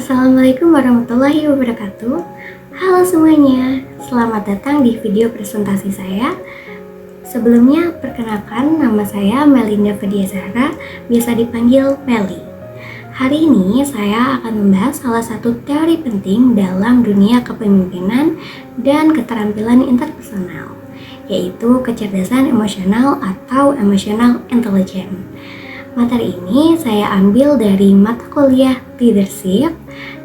Assalamualaikum warahmatullahi wabarakatuh. Halo semuanya, selamat datang di video presentasi saya. Sebelumnya, perkenalkan nama saya Melinda Fadia Zahra, biasa dipanggil Meli. Hari ini saya akan membahas salah satu teori penting dalam dunia kepemimpinan dan keterampilan interpersonal, yaitu kecerdasan emosional atau emotional intelligence. Materi ini saya ambil dari mata kuliah leadership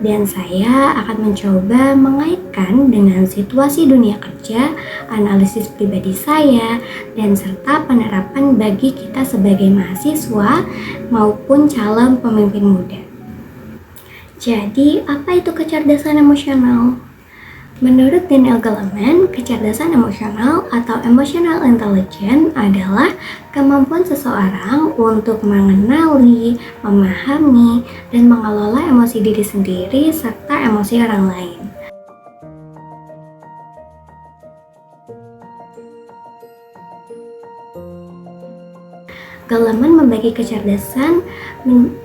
dan saya akan mencoba mengaitkan dengan situasi dunia kerja, analisis pribadi saya, dan serta penerapan bagi kita sebagai mahasiswa maupun calon pemimpin muda. Jadi, apa itu kecerdasan emosional? Menurut Daniel Goleman, kecerdasan emosional atau emotional intelligence adalah kemampuan seseorang untuk mengenali, memahami, dan mengelola emosi diri sendiri serta emosi orang lain. Goleman membagi kecerdasan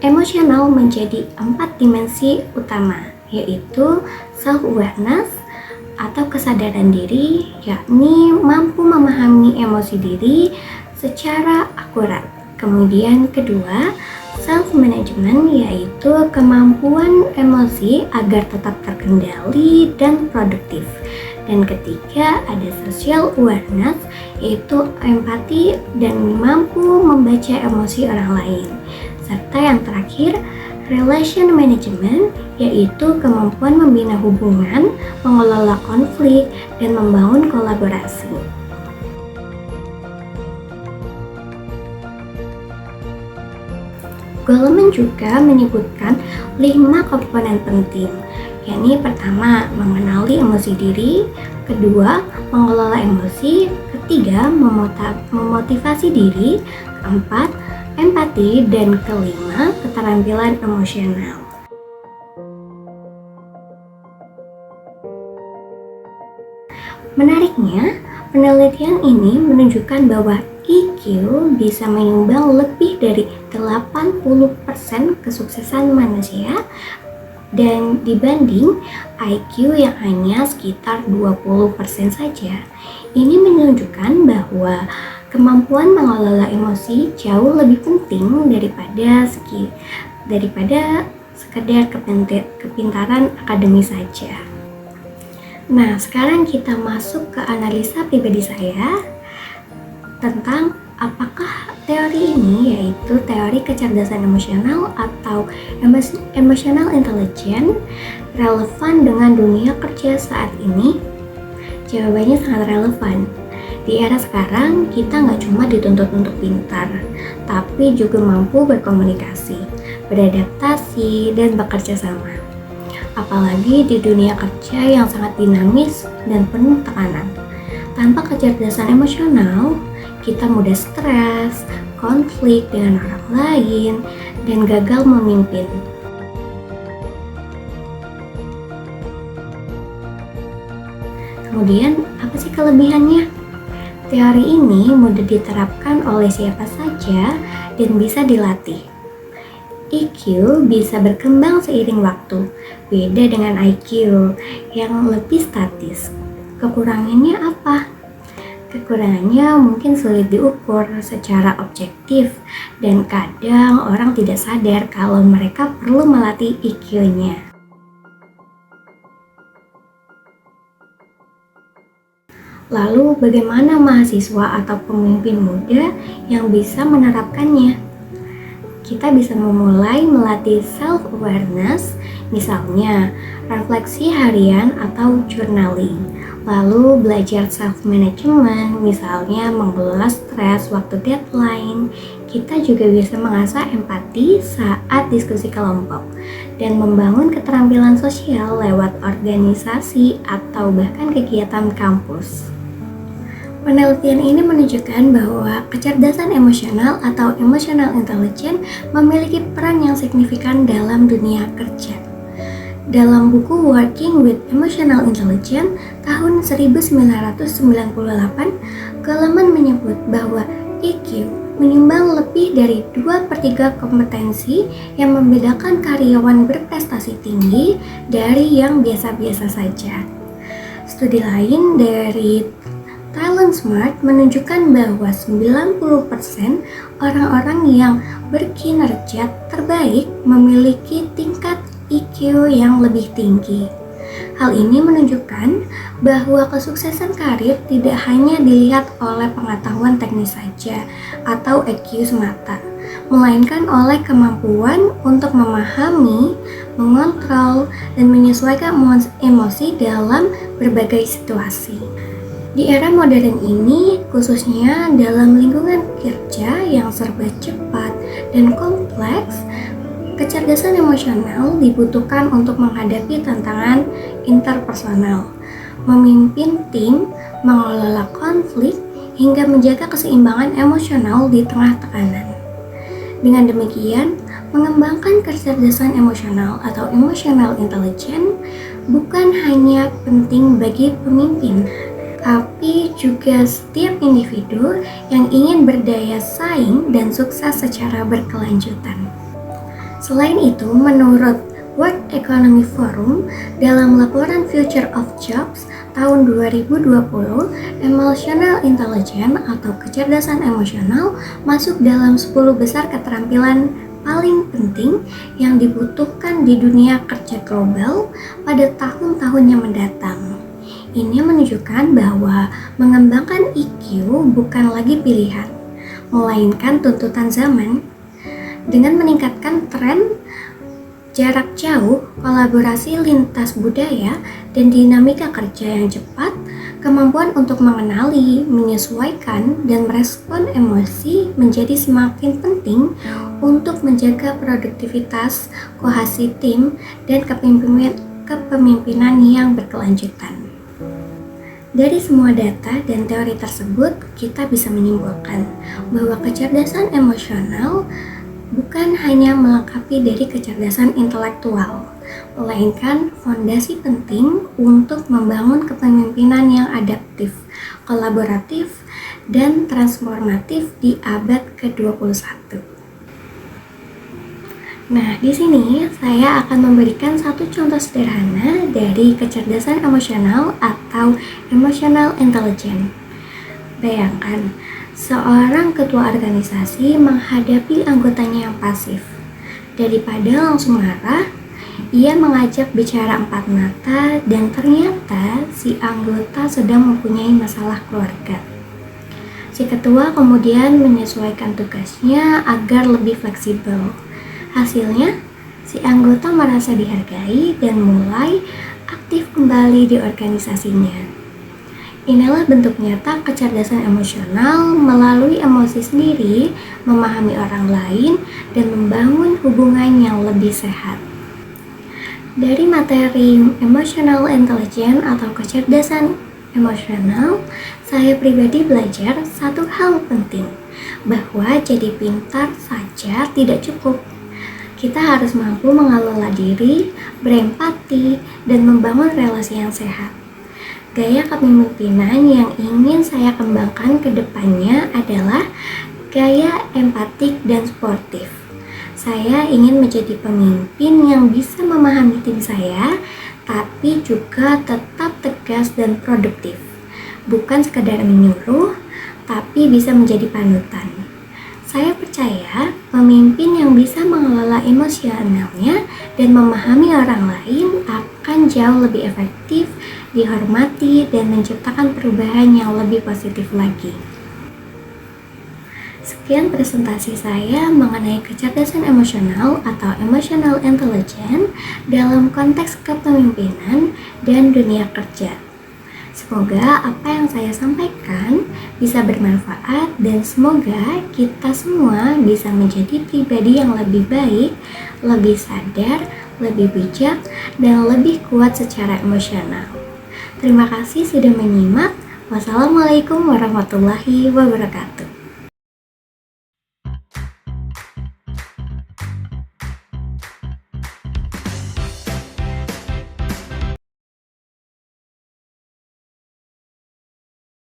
emosional menjadi 4 dimensi utama, yaitu self-awareness, atau kesadaran diri, yakni mampu memahami emosi diri secara akurat. Kemudian kedua, self-management, yaitu kemampuan emosi agar tetap terkendali dan produktif. Dan ketiga, ada social awareness, yaitu empati dan mampu membaca emosi orang lain. Serta yang terakhir, relation management, yaitu kemampuan membina hubungan, mengelola konflik, dan membangun kolaborasi. Goleman juga menyebutkan 5 komponen penting, yakni pertama, mengenali emosi diri, kedua, mengelola emosi, ketiga, memotivasi diri, keempat, empati, dan kelima, keterampilan emosional. Menariknya, penelitian ini menunjukkan bahwa EQ bisa menyumbang lebih dari 80% kesuksesan manusia dan dibanding IQ yang hanya sekitar 20% saja. Ini menunjukkan bahwa kemampuan mengelola emosi jauh lebih penting daripada sekedar kepintaran akademis saja. Nah, sekarang kita masuk ke analisa pribadi saya tentang apakah teori ini, yaitu teori kecerdasan emosional atau emotional intelligence, relevan dengan dunia kerja saat ini. Jawabannya sangat relevan. Di era sekarang, kita nggak cuma dituntut untuk pintar, tapi juga mampu berkomunikasi, beradaptasi, dan bekerja sama. Apalagi di dunia kerja yang sangat dinamis dan penuh tekanan. Tanpa kecerdasan emosional, kita mudah stres, konflik dengan orang lain, dan gagal memimpin. Kemudian, apa sih kelebihannya? Teori ini mudah diterapkan oleh siapa saja dan bisa dilatih. EQ bisa berkembang seiring waktu, beda dengan IQ yang lebih statis. Kekurangannya apa? Kekurangannya mungkin sulit diukur secara objektif dan kadang orang tidak sadar kalau mereka perlu melatih EQ-nya. Lalu bagaimana mahasiswa atau pemimpin muda yang bisa menerapkannya? Kita bisa memulai melatih self-awareness, misalnya refleksi harian atau journaling. Lalu belajar self-management, misalnya mengelola stres waktu deadline. Kita juga bisa mengasah empati saat diskusi kelompok dan membangun keterampilan sosial lewat organisasi atau bahkan kegiatan kampus. Penelitian ini menunjukkan bahwa kecerdasan emosional atau emotional intelligence memiliki peran yang signifikan dalam dunia kerja. Dalam buku Working with Emotional Intelligence tahun 1998, Goleman menyebut bahwa EQ menyumbang lebih dari 2/3 kompetensi yang membedakan karyawan berprestasi tinggi dari yang biasa-biasa saja. Studi lain dari Talent Smart menunjukkan bahwa 90% orang-orang yang berkinerja terbaik memiliki tingkat IQ yang lebih tinggi. Hal ini menunjukkan bahwa kesuksesan karir tidak hanya dilihat oleh pengetahuan teknis saja atau IQ semata, melainkan oleh kemampuan untuk memahami, mengontrol, dan menyesuaikan emosi dalam berbagai situasi. Di era modern ini, khususnya dalam lingkungan kerja yang serba cepat dan kompleks, kecerdasan emosional dibutuhkan untuk menghadapi tantangan interpersonal, memimpin tim, mengelola konflik, hingga menjaga keseimbangan emosional di tengah tekanan. Dengan demikian, mengembangkan kecerdasan emosional atau emotional intelligence bukan hanya penting bagi pemimpin, tapi juga setiap individu yang ingin berdaya saing dan sukses secara berkelanjutan. Selain itu, menurut World Economic Forum, dalam laporan Future of Jobs tahun 2020, emotional intelligence atau kecerdasan emosional masuk dalam 10 besar keterampilan paling penting yang dibutuhkan di dunia kerja global pada tahun-tahun yang mendatang. Ini menunjukkan bahwa mengembangkan IQ bukan lagi pilihan, melainkan tuntutan zaman. Dengan meningkatkan tren jarak jauh, kolaborasi lintas budaya, dan dinamika kerja yang cepat, kemampuan untuk mengenali, menyesuaikan, dan merespon emosi menjadi semakin penting untuk menjaga produktivitas, kohesi tim, dan kepemimpinan yang berkelanjutan. Dari semua data dan teori tersebut, kita bisa menyimpulkan bahwa kecerdasan emosional bukan hanya melengkapi dari kecerdasan intelektual, melainkan fondasi penting untuk membangun kepemimpinan yang adaptif, kolaboratif, dan transformatif di abad ke-21. Nah, di sini saya akan memberikan satu contoh sederhana dari kecerdasan emosional atau emotional intelligence. Bayangkan, seorang ketua organisasi menghadapi anggotanya yang pasif. Daripada langsung marah, ia mengajak bicara empat mata dan ternyata si anggota sedang mempunyai masalah keluarga. Si ketua kemudian menyesuaikan tugasnya agar lebih fleksibel. Hasilnya, si anggota merasa dihargai dan mulai aktif kembali di organisasinya. Inilah bentuk nyata kecerdasan emosional melalui emosi sendiri, memahami orang lain, dan membangun hubungan yang lebih sehat. Dari materi emotional intelligence atau kecerdasan emosional, saya pribadi belajar satu hal penting, bahwa jadi pintar saja tidak cukup. Kita harus mampu mengelola diri, berempati, dan membangun relasi yang sehat. Gaya kepemimpinan yang ingin saya kembangkan ke depannya adalah gaya empatik dan sportif. Saya ingin menjadi pemimpin yang bisa memahami tim saya, tapi juga tetap tegas dan produktif. Bukan sekadar menyuruh, tapi bisa menjadi panutan. Saya percaya pemimpin yang bisa mengelola emosionalnya dan memahami orang lain akan jauh lebih efektif, dihormati, dan menciptakan perubahan yang lebih positif lagi. Sekian presentasi saya mengenai kecerdasan emosional atau emotional intelligence dalam konteks kepemimpinan dan dunia kerja. Semoga apa yang saya sampaikan bisa bermanfaat dan semoga kita semua bisa menjadi pribadi yang lebih baik, lebih sadar, lebih bijak, dan lebih kuat secara emosional. Terima kasih sudah menyimak. Wassalamualaikum warahmatullahi wabarakatuh.